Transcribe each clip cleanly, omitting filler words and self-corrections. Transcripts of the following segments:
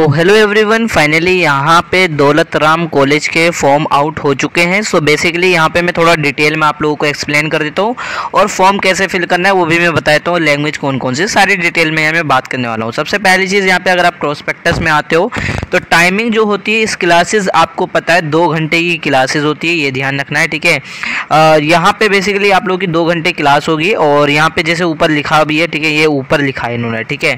तो hello everyone, finally यहाँ पे दौलत राम कॉलेज के फॉर्म आउट हो चुके हैं। सो बेसिकली यहाँ पे मैं थोड़ा डिटेल में आप लोगों को एक्सप्लेन कर देता हूँ और फॉर्म कैसे फिल करना है वो भी मैं बताता हूँ। लैंग्वेज कौन कौन सी सारी डिटेल में यहाँ मैं बात करने वाला हूँ। सबसे पहली चीज़, यहाँ पे अगर आप प्रोस्पेक्टस में आते हो तो टाइमिंग जो होती है इस क्लासेस आपको पता है 2 घंटे की क्लासेस होती है, ये ध्यान रखना है, ठीक है। यहाँ पे बेसिकली आप लोगों की 2 घंटे क्लास होगी और यहाँ पे जैसे ऊपर लिखा भी है, ठीक है, ये ऊपर लिखा है इन्होंने, ठीक है।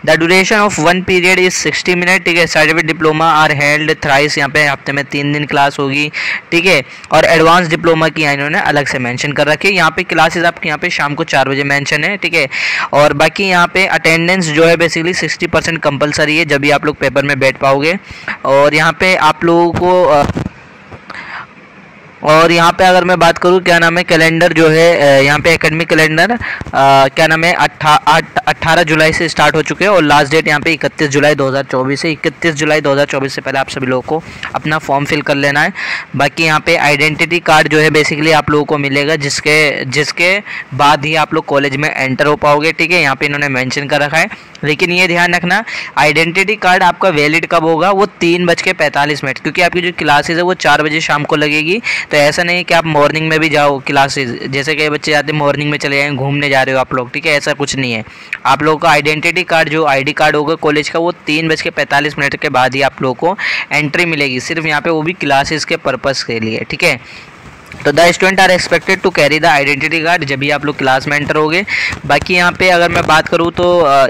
The duration of 1 period is 60 minute, ठीक है। Certificate diploma are held thrice, यहाँ पे हफ्ते में 3 दिन क्लास होगी, ठीक है। और एडवांस डिप्लोमा की इन्होंने अलग से मेंशन कर रखी है। यहाँ पे क्लासेस आपके यहाँ पे शाम को 4 बजे मेंशन है, ठीक है। और बाकी यहाँ पे अटेंडेंस जो है बेसिकली 60% कंपलसरी है, जब भी आप लोग पेपर में बैठ पाओगे। और यहाँ पे आप लोगों को और यहाँ पे अगर मैं बात करूँ क्या नाम है, कैलेंडर जो है यहाँ पे एकेडमिक कैलेंडर क्या नाम है 18 जुलाई से स्टार्ट हो चुके हैं और लास्ट डेट यहाँ पे 31 जुलाई 2024 है। 31 जुलाई 2024 से पहले आप सभी लोगों को अपना फॉर्म फिल कर लेना है। बाकी यहाँ पे आइडेंटिटी कार्ड जो है बेसिकली आप लोगों को मिलेगा, जिसके बाद ही आप लोग कॉलेज में एंटर हो पाओगे, ठीक है। यहाँ पे इन्होंने मेंशन कर रखा है, लेकिन ये ध्यान रखना आइडेंटिटी कार्ड आपका वैलिड कब होगा, वो 3:45, क्योंकि आपकी जो क्लासेज है वो 4 बजे शाम को लगेगी। तो ऐसा नहीं है कि आप मॉर्निंग में भी जाओ क्लासेस, जैसे कई बच्चे जाते हैं मॉर्निंग में चले जाएँ, घूमने जा रहे हो आप लोग, ठीक है, ऐसा कुछ नहीं है। आप लोगों का आइडेंटिटी कार्ड जो आईडी कार्ड होगा कॉलेज का, वो 3:45 के बाद ही आप लोगों को एंट्री मिलेगी, सिर्फ यहाँ पे वो भी क्लासेस के पर्पज़ के लिए, ठीक है। तो the student are expected to carry the identity card जब भी आप लोग क्लास में एंटर होगे। बाकी यहाँ पे अगर मैं बात करूँ तो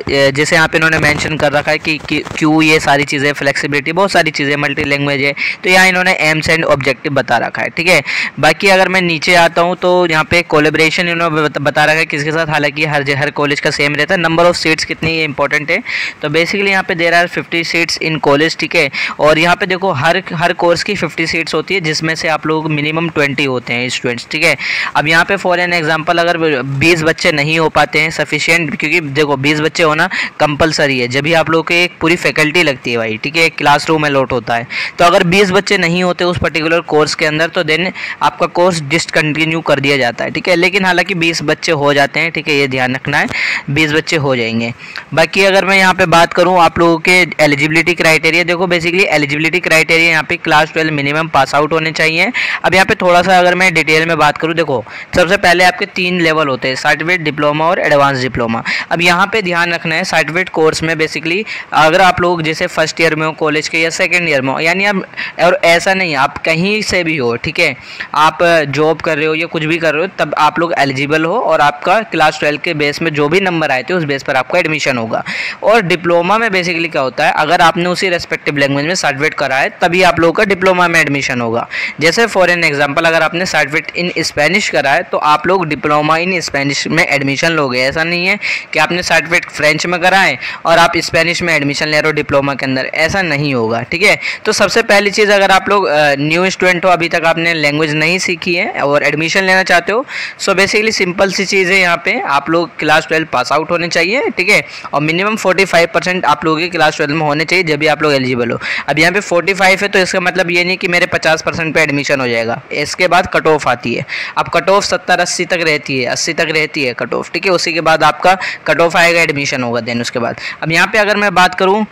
जैसे यहाँ पे इन्होंने मेंशन कर रखा है कि क्यों ये सारी चीज़ें, फ्लेक्सिबिलिटी, बहुत सारी चीज़ें, मल्टी लैंग्वेज है, तो यहाँ इन्होंने एम्स एंड ऑब्जेक्टिव बता रखा है, ठीक है। बाकी अगर मैं नीचे आता हूँ तो यहाँ पे कोलेब्रेशन इन्होंने बता रखा है किसके साथ, हालांकि हर कॉलेज का सेम रहता है। नंबर ऑफ सीट्स कितनी, ये इंपॉर्टेंट है। तो बेसिकली यहाँ पे there are 50 seats in college, ठीक है। और यहाँ पे देखो हर कोर्स की 50 सीट्स होती है, जिसमें से आप लोग मिनिमम 20 होते हैं स्टूडेंट्स, ठीक है। अब यहाँ पे फॉर एन एग्जांपल अगर 20 बच्चे नहीं हो पाते हैं सफिशिएंट, क्योंकि देखो 20 बच्चे होना कंपलसरी है, जब भी आप लोग के एक पूरी फैकल्टी लगती है भाई, ठीक है, एक क्लासरूम अलॉट होता है। तो अगर 20 बच्चे नहीं होते उस पर्टिकुलर कोर्स के अंदर, तो देन आपका कोर्स डिसकंटिन्यू कर दिया जाता है, ठीक है। लेकिन हालांकि 20 बच्चे हो जाते हैं, ठीक है, ये ध्यान रखना है, 20 बच्चे हो जाएंगे। बाकी अगर मैं यहाँ पे बात करूँ आप लोगों के एलिजिबिलिटी क्राइटेरिया, देखो बेसिकली एलिजिबिलिटी क्राइटेरिया यहाँ पे क्लास 12 मिनिमम पास आउट होने चाहिए। अब यहाँ पे थोड़ा सा अगर मैं डिटेल में बात करूँ, देखो सबसे पहले आपके 3 लेवल होते हैं, सर्टिफिकेट, डिप्लोमा और एडवांस डिप्लोमा। अब यहाँ पे ध्यान रखना है सर्टिफिकेट कोर्स में बेसिकली अगर आप लोग जैसे फर्स्ट ईयर में हो कॉलेज के या सेकंड ईयर में हो, यानी आप, और ऐसा नहीं आप कहीं से भी हो, ठीक है, आप जॉब कर रहे हो या कुछ भी कर रहे हो, तब आप लोग एलिजिबल हो और आपका क्लास 12 के बेस में जो भी नंबर आए थे उस बेस पर आपका एडमिशन होगा। और डिप्लोमा में बेसिकली क्या होता है, अगर आपने उसी रेस्पेक्टिव लैंग्वेज में सर्टिफिकेट करा है तभी आप लोगों का डिप्लोमा में एडमिशन होगा। जैसे फॉर एन एग्जाम्पल अगर आपने सर्टिफिकेट इन स्पेनिश करा है तो आप लोग डिप्लोमा इन स्पेनिश में एडमिशन लोगे। ऐसा नहीं है कि आपने सर्टिफिकेट फ्रेंच में करा है और आप स्पेनिश में एडमिशन ले रहे हो डिप्लोमा के अंदर, ऐसा नहीं होगा, ठीक है। तो सबसे पहली चीज़, अगर आप लोग न्यू स्टूडेंट हो, अभी तक आपने लैंग्वेज नहीं सीखी है और एडमिशन लेना चाहते हो, सो बेसिकली सिंपल सी चीज़ है, यहाँ पे आप लोग क्लास 12 पास आउट होने चाहिए, ठीक है। और मिनिमम 45% आप लोगों की क्लास 12 में होने चाहिए जब भी आप लोग एलिजिबल हो। अब यहाँ पे 45 है तो इसका मतलब ये नहीं कि मेरे 50% पे एडमिशन हो जाएगा, इसके बाद कट ऑफ आती है। अब कट ऑफ 70-80 तक रहती है, 80 तक रहती है कट ऑफ, ठीक है। उसी के बाद आपका कट ऑफ आएगा, एडमिशन होगा देन उसके बाद। अब यहाँ पे अगर मैं बात करूँ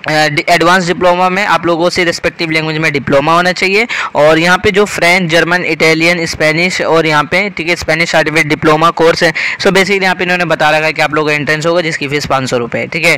एडवांस डिप्लोमा में आप लोगों से रिस्पेक्टिव लैंग्वेज में डिप्लोमा होना चाहिए। और यहाँ पे जो फ्रेंच, जर्मन, इटालियन, स्पेनिश और यहाँ पे, ठीक है, स्पेनिश सर्टिफिकेट डिप्लोमा कोर्स है। सो बेसिकली यहाँ पे इन्होंने बता रखा है कि आप लोगों का एंट्रेंस होगा जिसकी फीस 500 रुपये है, ठीक है।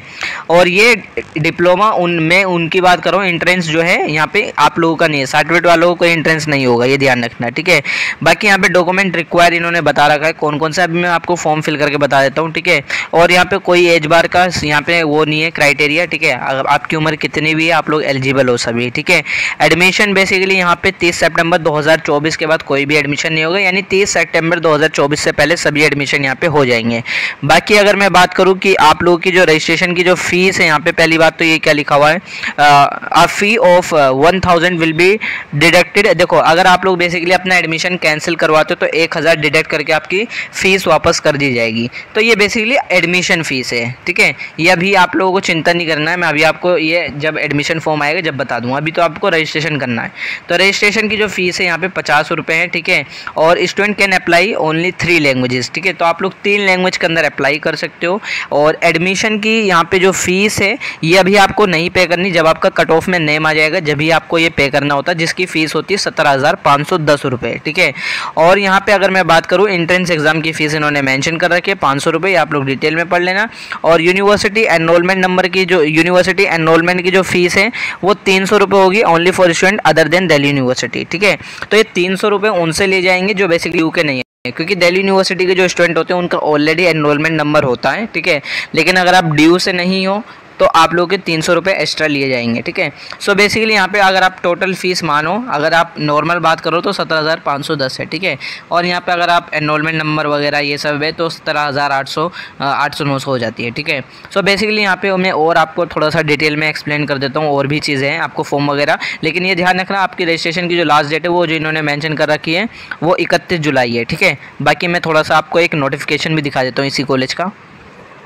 और ये डिप्लोमा उनमें उनकी बात करूँ, एंट्रेंस जो है यहाँ पे आप लोगों का नहीं है, सर्टिफिकेट वालों को एंट्रेंस नहीं होगा, ये ध्यान रखना, ठीक है। बाकी यहाँ पे डॉक्यूमेंट रिक्वायर इन्होंने बता रखा है कौन कौन सा, अभी मैं आपको फॉर्म फिल करके बता देता हूँ, ठीक है। और यहाँ पे कोई एज बार का यहाँ पे वो नहीं है क्राइटेरिया, ठीक है। अगर आपकी उम्र कितनी भी है आप लोग एलिजिबल हो सभी, ठीक है। एडमिशन बेसिकली यहाँ पे 30 सितंबर 2024 के बाद कोई भी एडमिशन नहीं होगा, यानी 30 सितंबर 2024 से पहले सभी एडमिशन यहाँ पे हो जाएंगे। बाकी अगर मैं बात करूँ कि आप लोगों की जो रजिस्ट्रेशन की जो फीस है, यहाँ पे पहली बात तो ये क्या लिखा हुआ है, अ फी ऑफ 1000 विल बी डिडक्टेड। देखो अगर आप लोग बेसिकली अपना एडमिशन कैंसिल करवाते हो तो 1000 डिडक्ट करके आपकी फीस वापस कर दी जाएगी। तो ये बेसिकली एडमिशन फीस है, ठीक है। ये अभी आप लोगों को चिंता नहीं करना है, मैं अभी आपको आपको ये जब एडमिशन फॉर्म आएगा जब बता दूँगा, अभी तो आपको रजिस्ट्रेशन करना है। तो रजिस्ट्रेशन की जो फीस है यहाँ पे 50 रुपये है, ठीक है। और student can apply only 3 languages, ठीक है। तो आप लोग 3 लैंग्वेज के अंदर अप्लाई कर सकते हो। और एडमिशन की यहाँ पे जो फीस है ये अभी आपको नहीं पे करनी, जब आपका कट ऑफ में नेम आ जाएगा जब भी आपको ये पे करना होता है, जिसकी फ़ीस होती है 17,510 रुपये, ठीक है। और यहाँ पे अगर मैं बात करूँ एंट्रेंस एग्जाम की फ़ीस इन्होंने मेंशन कर रखी है 500 रुपये, आप लोग डिटेल में पढ़ लेना। और यूनिवर्सिटी एनरोलमेंट नंबर की जो यूनिवर्सिटी एनरोलमेंट की जो फीस है वो 300 रुपये होगी only for student other than Delhi university, ठीक है। तो ये 300 रुपये उनसे ले जाएंगे जो बेसिकली यूके नहीं है, क्योंकि दिल्ली यूनिवर्सिटी के जो स्टूडेंट होते हैं उनका ऑलरेडी एनरोलमेंट नंबर होता है, ठीक है। लेकिन अगर आप ड्यू से नहीं हो तो आप लोगों के 300 रुपये एक्स्ट्रा लिए जाएंगे, ठीक है। सो बेसिकली यहाँ पे अगर आप टोटल फीस मानो, अगर आप नॉर्मल बात करो तो 17,510 है, ठीक है। और यहाँ पे अगर आप एनरोलमेंट नंबर वगैरह ये सब है तो 17,800 800-900 हो जाती है, ठीक है। सो बेसिकली यहाँ पे मैं और आपको थोड़ा सा डिटेल में एक्सप्लेन कर देता हूँ, और भी चीज़ें हैं आपको फॉर्म वगैरह। लेकिन ये ध्यान रखना आपकी रजिस्ट्रेशन की जो लास्ट डेट है वो जो इन्होंने मैंशन कर रखी है वो 31 जुलाई है, ठीक है। बाकी मैं थोड़ा सा आपको एक नोटिफिकेशन भी दिखा देता हूँ इसी कॉलेज का।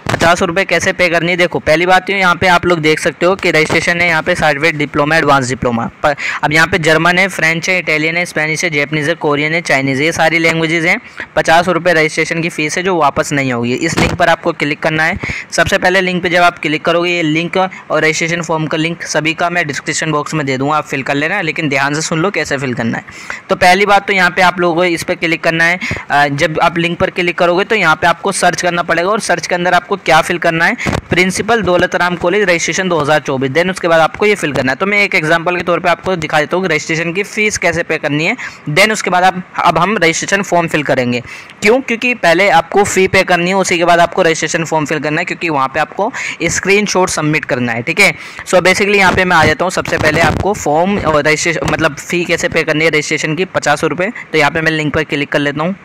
50 रुपये कैसे पे करनी है, देखो पहली बात तो यहाँ पे आप लोग देख सकते हो कि रजिस्ट्रेशन है यहाँ पे सर्टिफिकेट डिप्लोमा एडवांस डिप्लोमा पर। अब यहाँ पे जर्मन है, फ्रेंच है, इटालियन है, स्पेनिश है, जैपनीज़ है, कोरियन है, चाइनीज़ है, ये सारी लैंग्वेजेस हैं। 50 रुपये रजिस्ट्रेशन की फ़ीस है जो वापस नहीं होगी। इस लिंक पर आपको क्लिक करना है। सबसे पहले लिंक पर जब आप क्लिक करोगे, ये लिंक और रजिस्ट्रेशन फॉर्म का लिंक सभी का मैं डिस्क्रिप्शन बॉक्स में दे दूँगा, आप फिल कर लेना, लेकिन ध्यान से सुन लो कैसे फिल करना है। तो पहली बात तो यहाँ पर आप लोगों को इस पर क्लिक करना है। जब आप लिंक पर क्लिक करोगे तो यहाँ पर आपको सर्च करना पड़ेगा, और सर्च के अंदर आपको क्या फिल करना है, principal Daulat Ram college registration 2024। Then उसके बाद आपको ये फिल करना है। तो मैं एक एग्जांपल के तौर पे आपको दिखा देता हूँ कि रजिस्ट्रेशन की फीस कैसे पे करनी है। देन उसके बाद अब हम रजिस्ट्रेशन फॉर्म फिल करेंगे। क्यों? क्योंकि पहले आपको फ़ी पे करनी है, उसी के बाद आपको रजिस्ट्रेशन फॉर्म फिल करना है, क्योंकि वहाँ पे आपको स्क्रीनशॉट सबमिट करना है, ठीक है। सो बेसिकली यहाँ पे मैं आ जाता हूँ। सबसे पहले आपको फॉर्म और रजिस्ट्रेशन मतलब फ़ी कैसे पे करनी है रजिस्ट्रेशन की, 50 रुपये। तो यहाँ पर मैं लिंक पर क्लिक कर लेता हूँ।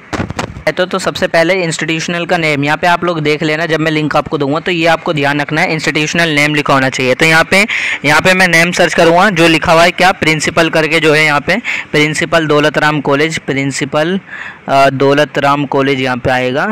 तो सबसे पहले इंस्टीट्यूशनल का नेम यहाँ पे आप लोग देख लेना, जब मैं लिंक आपको दूंगा तो ये आपको ध्यान रखना है इंस्टीट्यूशनल नेम लिखा होना चाहिए। तो यहाँ पे मैं नेम सर्च करूँगा, जो लिखा हुआ है क्या, प्रिंसिपल करके जो है यहाँ पे principal Daulat Ram college, principal Daulat Ram college यहाँ पे आएगा।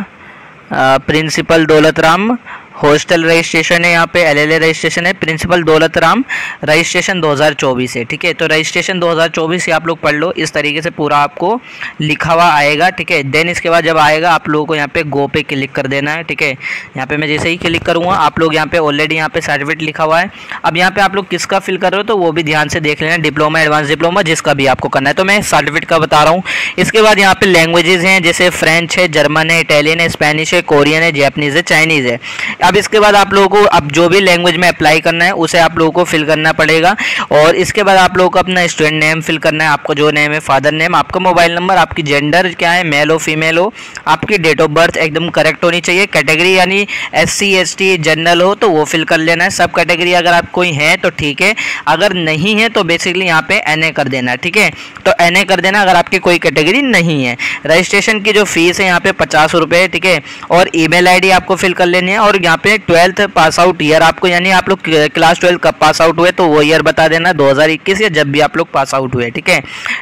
Principal Daulat Ram hostel registration है, यहाँ पे LLA रजिस्ट्रेशन है, प्रिंसिपल दौलत राम रजिस्ट्रेशन 2024 है, ठीक है। तो रजिस्ट्रेशन 2024 से आप लोग पढ़ लो, इस तरीके से पूरा आपको लिखा हुआ आएगा, ठीक है। देन इसके बाद जब आएगा आप लोगों को यहाँ पे गो पे क्लिक कर देना है, ठीक है। यहाँ पे मैं जैसे ही क्लिक करूँगा आप लोग यहाँ पे ऑलरेडी यहाँ पे सर्टिफिकेट लिखा हुआ है। अब यहाँ पे आप लोग किसका फिल कर रहे हो तो वो भी ध्यान से देख लेना, डिप्लोमा एडवांस डिप्लोमा जिसका भी आपको करना है। तो मैं सर्टिफिकेट का बता रहा हूँ। इसके बाद यहाँ पे लैंग्वेजेस हैं, जैसे फ्रेंच है, जर्मन है, इटालियन है, स्पेनिश है, कोरियन है, जैपनीज़ है, चाइनीज़ है। अब इसके बाद आप लोगों को अब जो भी लैंग्वेज में अप्लाई करना है उसे आप लोगों को फिल करना पड़ेगा। और इसके बाद आप लोगों को अपना स्टूडेंट नेम फिल करना है, आपका जो नेम है, फादर नेम, आपका मोबाइल नंबर, आपकी जेंडर क्या है, मेल हो फीमेल हो, आपकी डेट ऑफ बर्थ एकदम करेक्ट होनी चाहिए। कैटेगरी यानी SC ST जनरल हो तो वो फिल कर लेना है। सब कैटेगरी अगर आप कोई है तो ठीक है, अगर नहीं है तो बेसिकली यहाँ पे NA कर देना है, ठीक है। तो NA कर देना अगर आपकी कोई कैटेगरी नहीं है। रजिस्ट्रेशन की जो फीस है यहाँ पे 50 रुपये, ठीक है। और ईमेल ID आपको फिल कर लेनी है। और यहाँ पे 12th पास आउट ईयर आपको, यानी आप लोग क्लास 12 कब पास आउट हुए तो वो ईयर बता देना, 2021 या जब भी आप लोग पास आउट हुए, ठीक है।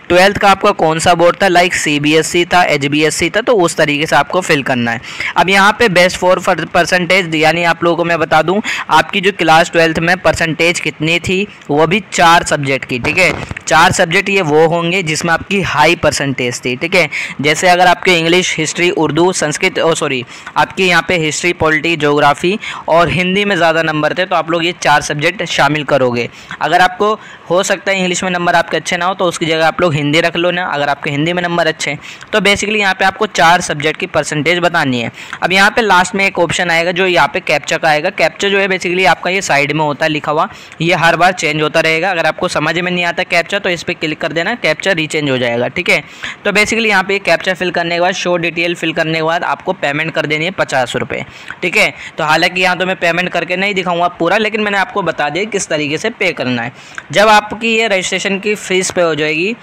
12th का आपका कौन सा बोर्ड था, लाइक CBSE था, HBSE था, तो उस तरीके से आपको फिल करना है। अब यहाँ पे बेस्ट 4 परसेंटेज, यानी आप लोगों को मैं बता दूँ आपकी जो क्लास 12th में परसेंटेज कितनी थी, वो भी 4 सब्जेक्ट की, ठीक है। 4 सब्जेक्ट ये वो होंगे जिसमें आपकी हाई परसेंटेज थी, ठीक है। जैसे अगर आपके इंग्लिश, हिस्ट्री, उर्दू, संस्कृत आपकी यहाँ पे हिस्ट्री, पॉलिटी, ज्योग्राफी और हिंदी में ज़्यादा नंबर थे तो आप लोग ये 4 सब्जेक्ट शामिल करोगे। अगर आपको हो सकता है इंग्लिश में नंबर आपके अच्छे ना हो तो उसकी जगह आप लोग हिंदी रख लो ना, अगर आपके हिंदी में नंबर अच्छे हैं तो बेसिकली यहाँ पे आपको 4 सब्जेक्ट की परसेंटेज बतानी है। अब यहाँ पे लास्ट में एक ऑप्शन आएगा जो यहाँ पे कैप्चा का आएगा। कैप्चा जो है बेसिकली आपका ये साइड में होता है लिखा हुआ, ये हर बार चेंज होता रहेगा। अगर आपको समझ में नहीं आता कैप्चा तो इस पर क्लिक कर देना, कैप्चा रीचेंज हो जाएगा, ठीक है। तो बेसिकली यहाँ पे कैप्चा फिल करने के बाद, शो डिटेल फिल करने के बाद आपको पेमेंट कर देनी है 50 रुपये, ठीक है। तो हालांकि यहाँ तो मैं पेमेंट करके नहीं दिखाऊंगा पूरा, लेकिन मैंने आपको बता दिया किस तरीके से पे करना है। जब आपकी ये रजिस्ट्रेशन की फीस पे हो जाएगी,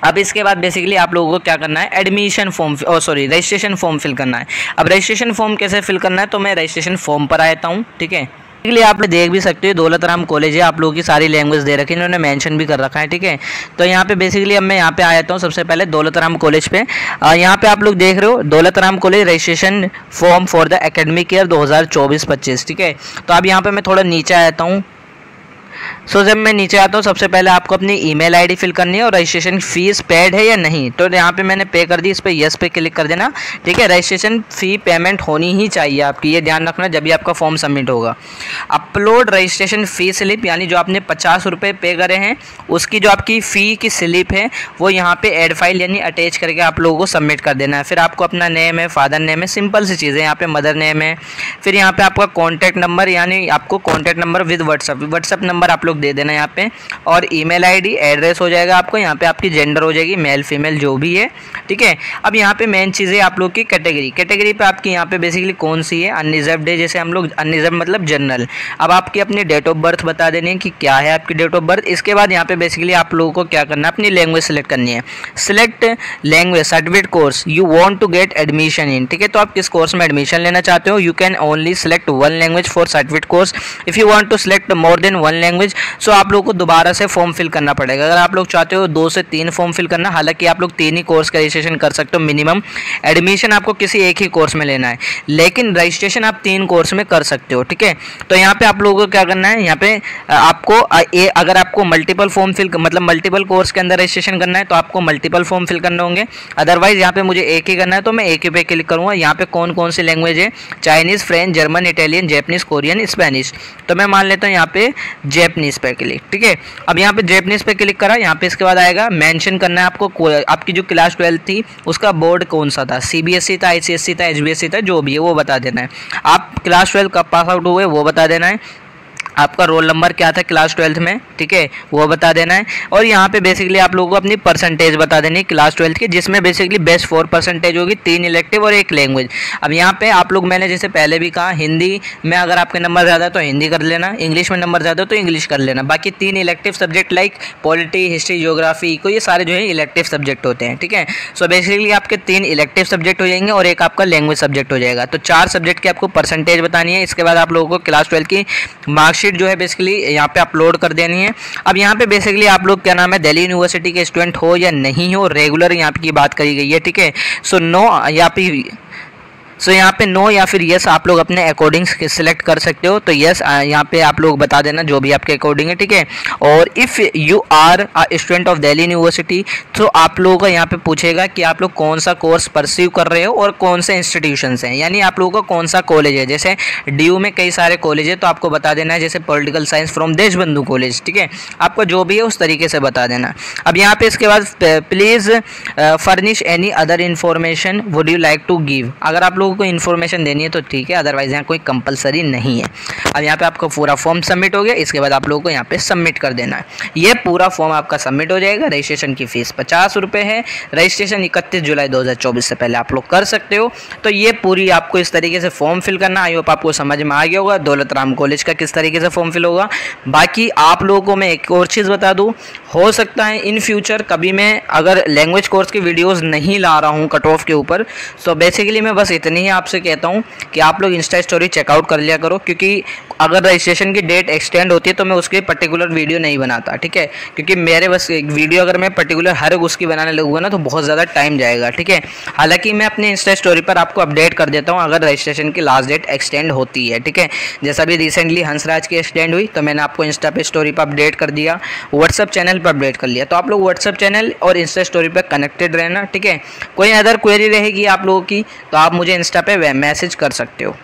अब इसके बाद बेसिकली आप लोगों को क्या करना है, admission form registration form fill करना है। अब रजिस्ट्रेशन फॉर्म कैसे फिल करना है तो मैं रजिस्ट्रेशन फॉर्म पर आता हूँ, ठीक है। इसके लिए आप देख भी सकते हो दौलत राम कॉलेज है, आप लोगों की सारी लैंग्वेज दे रखी है, इन्होंने मेंशन भी कर रखा है, ठीक है। तो यहाँ पे बेसिकली अब मैं यहाँ पे आ जाता हूँ सबसे पहले दौलत राम कॉलेज पे। यहाँ पे आप लोग देख रहे हो Daulat Ram college registration form for the academic year 2024-25, ठीक है। तो अब यहाँ पे मैं थोड़ा नीचे आ जाता हूँ। सो जब मैं नीचे आता हूँ सबसे पहले आपको अपनी ईमेल आईडी फिल करनी है और रजिस्ट्रेशन फीस पेड है या नहीं, तो यहाँ पे मैंने पे कर दी, इस पर येस पे क्लिक कर देना। ठीक है, रजिस्ट्रेशन फ़ी पेमेंट होनी ही चाहिए आपकी, ये ध्यान रखना जब भी आपका फॉर्म सबमिट होगा। अपलोड रजिस्ट्रेशन फ़ी स्लिप, यानी जो आपने 50 रुपये पे करे हैं उसकी जो आपकी फ़ी की स्लिप है वो यहाँ पे ऐड फाइल यानी अटैच करके आप लोगों को सबमिट कर देना है। फिर आपको अपना नेम है, फादर नेम है, सिंपल सी चीज़ें, यहाँ पे मदर नेम है। फिर यहाँ पे आपका कॉन्टैक्ट नंबर, यानी आपको contact number with WhatsApp number आप लोग दे देना यहाँ पे, और ईमेल आईडी, एड्रेस हो जाएगा आपको, यहाँ पे आपकी जेंडर हो जाएगी, मेल फीमेल जो भी है। ठीक है, अब यहाँ पे मेन चीज़ें आप लोग की कैटेगरी पे आपकी यहाँ पे बेसिकली कौन सी है, अनरिजर्व्ड है, जैसे हम लोग अनरिजर्व मतलब जनरल। अब आपकी अपनी डेट ऑफ बर्थ बता देनी है कि क्या है आपकी डेट ऑफ बर्थ। इसके बाद यहाँ पे बेसिकली आप लोगों को क्या करना है, अपनी लैंग्वेज सेलेक्ट करनी है। Select language certificate course you want to get admission in. ठीक है, तो आप किस कोर्स में एडमिशन लेना चाहते हो। You can only select one language for certificate course, if you want to select more than one language. So आप लोगों को दोबारा से फॉर्म फिल करना पड़ेगा। अगर आप लोग चाहते हो 2 से 3 फॉर्म फिल करना, हालांकि आप लोग 3 ही कोर्स का रजिस्ट्रेशन कर सकते हो मिनिमम। एडमिशन आपको किसी एक ही कोर्स में लेना है, लेकिन रजिस्ट्रेशन आप 3 कोर्स में कर सकते हो। ठीक है, तो यहाँ पे आप लोगों को क्या करना है, यहाँ पे आपको अगर आपको मल्टीपल फॉर्म फिल मतलब मल्टीपल कोर्स के अंदर रजिस्ट्रेशन करना है तो आपको मल्टीपल फॉर्म फिल करने होंगे। अदरवाइज यहाँ पे मुझे एक ही करना है तो मैं एक ही पे क्लिक करूँगा। यहाँ पे कौन कौन सी लैंग्वेज है, Chinese, French, German, Italian, Japanese, Korean, Spanish, तो मैं मान लेता हूँ यहाँ पे जैपनीज़ पे क्लिक। ठीक है, अब यहाँ पे जैपनीज़ पे क्लिक करा, यहाँ पे इसके बाद आएगा मेंशन करना है आपको आपकी जो क्लास 12 थी उसका बोर्ड कौन सा था, सीबीएसई था, आईसीएसई था, एचबीएसई था, जो भी है वो बता देना है। आप क्लास 12 कब पास आउट हुए वो बता देना है। आपका रोल नंबर क्या था क्लास 12 में, ठीक है, वो बता देना है। और यहाँ पे बेसिकली आप लोगों को अपनी परसेंटेज बता देनी है क्लास 12 की, जिसमें बेसिकली बेस्ट 4 परसेंटेज होगी, 3 इलेक्टिव और 1 लैंग्वेज। अब यहाँ पे आप लोग, मैंने जैसे पहले भी कहा, हिंदी में अगर आपके नंबर ज़्यादा है तो हिंदी कर लेना, इंग्लिश में नंबर ज़्यादा है तो इंग्लिश कर लेना। बाकी 3 elective subject like polity, history, geography को, ये सारे जो है इलेक्टिव सब्जेक्ट होते हैं। ठीक है, सो बेसिकली आपके 3 इलेक्टिव सब्जेक्ट हो जाएंगे और 1 आपका लैंग्वेज सब्जेक्ट हो जाएगा। तो 4 सब्जेक्ट की आपको परसेंटेज बतानी है। इसके बाद आप लोगों को क्लास 12 की मार्कशीट जो है बेसिकली यहाँ पे अपलोड कर देनी है। अब यहाँ पे बेसिकली आप लोग क्या नाम है, दिल्ली यूनिवर्सिटी के स्टूडेंट हो या नहीं हो, रेगुलर यहाँ पे की बात करी गई है। ठीक है, सो नो यहाँ पे नो या फिर यस आप लोग अपने अकॉर्डिंग सिलेक्ट कर सकते हो। तो यस यहाँ पे आप लोग बता देना जो भी आपके अकॉर्डिंग है। ठीक है, और if you are a student of Delhi university, तो आप लोगों को यहाँ पे पूछेगा कि आप लोग कौन सा कोर्स परस्यू कर रहे हो और कौन से इंस्टीट्यूशंस हैं, यानी आप लोगों का कौन सा कॉलेज है। जैसे DU में कई सारे कॉलेज है तो आपको बता देना है, जैसे political science from Deshbandhu college. ठीक है, आपको जो भी है उस तरीके से बता देना। अब यहाँ पे इसके बाद please furnish any other information would you like to give, अगर आप लोग को इन्फॉर्मेशन देनी है तो ठीक है, अदरवाइज यहाँ कोई कंपलसरी नहीं है। अब यहाँ पे आपका पूरा फॉर्म सबमिट हो गया, इसके बाद आप लोगों को यहाँ पे सबमिट कर देना है। ये पूरा फॉर्म आपका सबमिट हो जाएगा। रजिस्ट्रेशन की फ़ीस 50 रुपये है। रजिस्ट्रेशन 31 जुलाई 2024 से पहले आप लोग कर सकते हो। तो ये पूरी आपको इस तरीके से फॉर्म फिल करना, आई होप आपको समझ में आ गया होगा दौलत राम कॉलेज का किस तरीके से फॉर्म फिल होगा। बाकी आप लोगों को मैं एक और चीज़ बता दूँ, हो सकता है इन फ्यूचर कभी मैं अगर लैंग्वेज कोर्स की वीडियोज़ नहीं ला रहा हूँ कट ऑफ के ऊपर, तो बेसिकली मैं बस इतनी ही आपसे कहता हूँ कि आप लोग इंस्टा स्टोरी चेकआउट कर लिया करो, क्योंकि अगर रजिस्ट्रेशन की डेट एक्सटेंड होती है तो मैं उसकी पर्टिकुलर वीडियो नहीं बनाता। ठीक है, क्योंकि मेरे बस एक वीडियो अगर मैं पर्टिकुलर हर उसकी बनाने लगूंगा ना तो बहुत ज़्यादा टाइम जाएगा। ठीक है, हालांकि मैं अपने इंस्टा स्टोरी पर आपको अपडेट कर देता हूँ अगर रजिस्ट्रेशन की लास्ट डेट एक्सटेंड होती है। ठीक है, जैसा भी रिसेंटली हंसराज की एक्सटेंड हुई तो मैंने आपको इंस्टा पे स्टोरी पर अपडेट कर दिया, व्हाट्सअप चैनल पर अपडेट कर लिया। तो आप लोग व्हाट्सअप चैनल और इंस्टा स्टोरी पर कनेक्टेड रहना। ठीक है, कोई अदर क्वेरी रहेगी आप लोगों की तो आप मुझे इंस्टा पे मैसेज कर सकते हो।